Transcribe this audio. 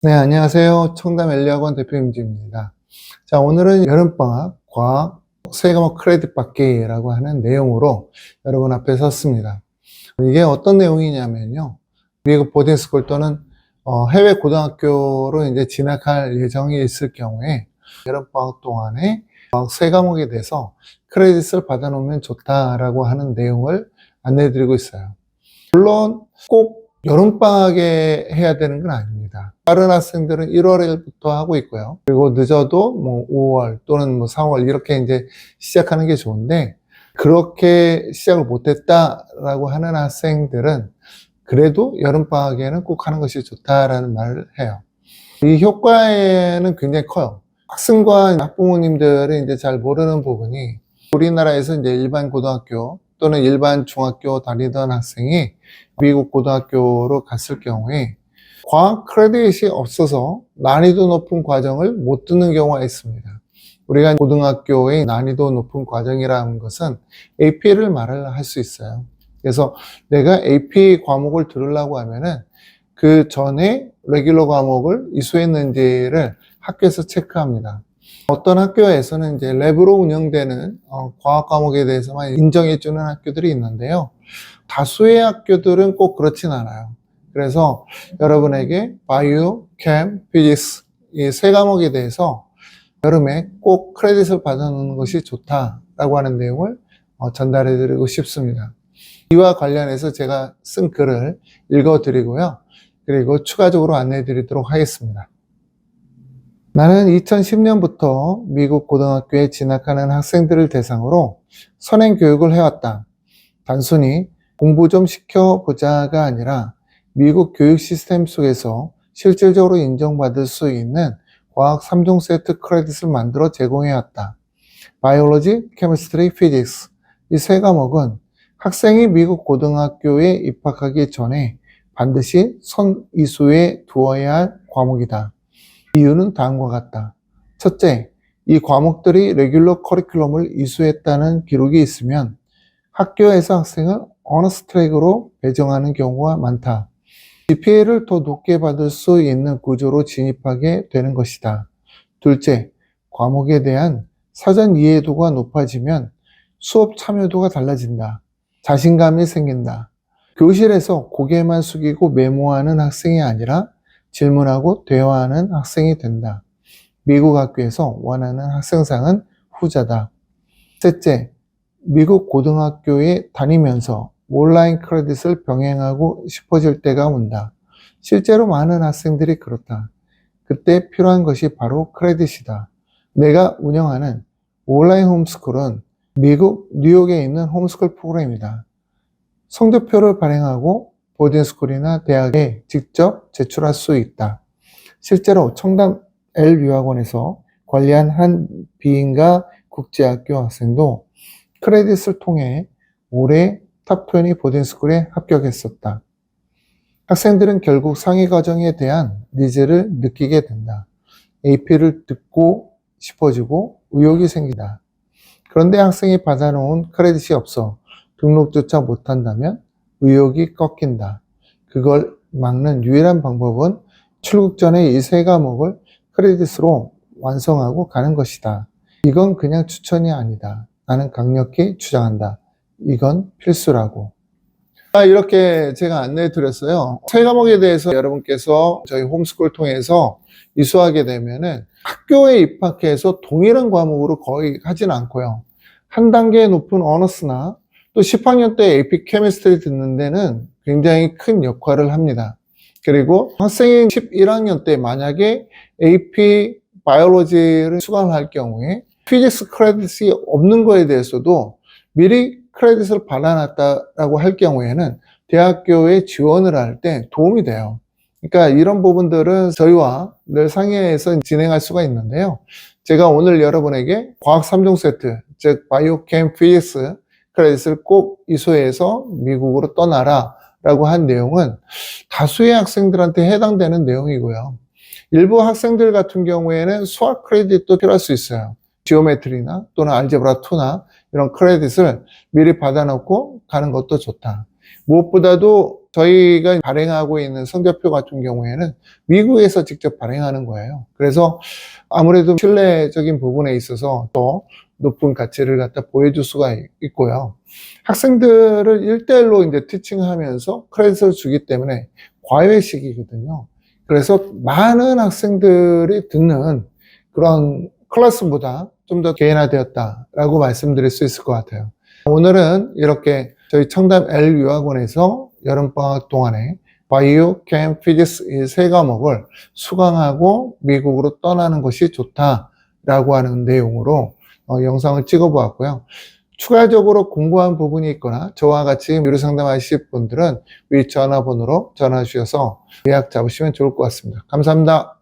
네, 안녕하세요. 청담 엘리학원 대표 임지입니다. 자, 오늘은 여름방학 과학 세 과목 크레딧 받기라고 하는 내용으로 여러분 앞에 섰습니다. 이게 어떤 내용이냐면요. 미국 보딩스쿨 또는 해외 고등학교로 이제 진학할 예정이 있을 경우에 여름방학 동안에 과학 세 과목에 대해서 크레딧을 받아놓으면 좋다라고 하는 내용을 안내해드리고 있어요. 물론 꼭 여름방학에 해야 되는 건 아닙니다. 다른 학생들은 1월부터 하고 있고요. 그리고 늦어도 뭐 5월 또는 뭐 4월 이렇게 이제 시작하는 게 좋은데, 그렇게 시작을 못했다라고 하는 학생들은 그래도 여름방학에는 꼭 하는 것이 좋다라는 말을 해요. 이 효과에는 굉장히 커요. 학생과 학부모님들이 이제 잘 모르는 부분이, 우리나라에서 이제 일반 고등학교 또는 일반 중학교 다니던 학생이 미국 고등학교로 갔을 경우에 과학 크레딧이 없어서 난이도 높은 과정을 못 듣는 경우가 있습니다. 우리가 고등학교의 난이도 높은 과정이라는 것은 AP를 말을 할 수 있어요. 그래서 내가 AP 과목을 들으려고 하면은 그 전에 레귤러 과목을 이수했는지를 학교에서 체크합니다. 어떤 학교에서는 이제 랩으로 운영되는 과학 과목에 대해서만 인정해주는 학교들이 있는데요. 다수의 학교들은 꼭 그렇진 않아요. 그래서 여러분에게 바이오, 캠, 피직스 이 세 과목에 대해서 여름에 꼭 크레딧을 받아놓는 것이 좋다라고 하는 내용을 전달해 드리고 싶습니다. 이와 관련해서 제가 쓴 글을 읽어 드리고요. 그리고 추가적으로 안내해 드리도록 하겠습니다. 나는 2010년부터 미국 고등학교에 진학하는 학생들을 대상으로 선행 교육을 해왔다. 단순히 공부 좀 시켜보자가 아니라 미국 교육 시스템 속에서 실질적으로 인정받을 수 있는 과학 3종 세트 크레딧을 만들어 제공해왔다. 바이올로지, 케미스트리, 피직스 이 세 과목은 학생이 미국 고등학교에 입학하기 전에 반드시 선이수에 두어야 할 과목이다. 이유는 다음과 같다. 첫째, 이 과목들이 레귤러 커리큘럼을 이수했다는 기록이 있으면 학교에서 학생을 어너스 트랙으로 배정하는 경우가 많다. GPA를 더 높게 받을 수 있는 구조로 진입하게 되는 것이다. 둘째, 과목에 대한 사전 이해도가 높아지면 수업 참여도가 달라진다. 자신감이 생긴다. 교실에서 고개만 숙이고 메모하는 학생이 아니라 질문하고 대화하는 학생이 된다. 미국 학교에서 원하는 학생상은 후자다. 셋째, 미국 고등학교에 다니면서 온라인 크레딧을 병행하고 싶어질 때가 온다. 실제로 많은 학생들이 그렇다. 그때 필요한 것이 바로 크레딧이다. 내가 운영하는 온라인 홈스쿨은 미국 뉴욕에 있는 홈스쿨 프로그램이다. 성적표를 발행하고 보딩스쿨이나 대학에 직접 제출할 수 있다. 실제로 청담 L유학원에서 관리한 한 비인가 국제학교 학생도 크레딧을 통해 올해 탑20 보딩스쿨에 합격했었다. 학생들은 결국 상위 과정에 대한 니즈를 느끼게 된다. AP를 듣고 싶어지고 의욕이 생긴다. 그런데 학생이 받아놓은 크레딧이 없어 등록조차 못한다면 의욕이 꺾인다. 그걸 막는 유일한 방법은 출국 전에 이 세 과목을 크레딧으로 완성하고 가는 것이다. 이건 그냥 추천이 아니다. 나는 강력히 주장한다. 이건 필수라고. 이렇게 제가 안내해 드렸어요. 세 과목에 대해서 여러분께서 저희 홈스쿨 통해서 이수하게 되면은 학교에 입학해서 동일한 과목으로 거의 하진 않고요. 한 단계 높은 어너스나 또 10학년 때 AP 케미스트리 듣는 데는 굉장히 큰 역할을 합니다. 그리고 학생이 11학년 때 만약에 AP 바이올로지를 수강할 경우에 피직스 크레딧이 없는 거에 대해서도 미리 크레딧을 받아놨다라고 할 경우에는 대학교에 지원을 할 때 도움이 돼요. 그러니까 이런 부분들은 저희와 늘 상의해서 진행할 수가 있는데요. 제가 오늘 여러분에게 과학 3종 세트, 즉 바이오, 캠, 피직스 크레딧을 꼭 이수해서 미국으로 떠나라 라고 한 내용은 다수의 학생들한테 해당되는 내용이고요. 일부 학생들 같은 경우에는 수학 크레딧도 필요할 수 있어요. 지오메트리나 또는 알제브라 2나 이런 크레딧을 미리 받아놓고 가는 것도 좋다. 무엇보다도 저희가 발행하고 있는 성적표 같은 경우에는 미국에서 직접 발행하는 거예요. 그래서 아무래도 신뢰적인 부분에 있어서 더 높은 가치를 갖다 보여줄 수가 있고요. 학생들을 1대1로 이제 티칭하면서 크레딧을 주기 때문에 과외식이거든요. 그래서 많은 학생들이 듣는 그런 클래스보다 좀 더 개인화되었다라고 말씀드릴 수 있을 것 같아요. 오늘은 이렇게 저희 청담 L유학원에서 여름방학 동안에 바이오, 캠, 피지क्스 이 세 과목을 수강하고 미국으로 떠나는 것이 좋다라고 하는 내용으로 영상을 찍어 보았고요. 추가적으로 궁금한 부분이 있거나 저와 같이 유료 상담하실 분들은 위 전화번호로 전화 주셔서 예약 잡으시면 좋을 것 같습니다. 감사합니다.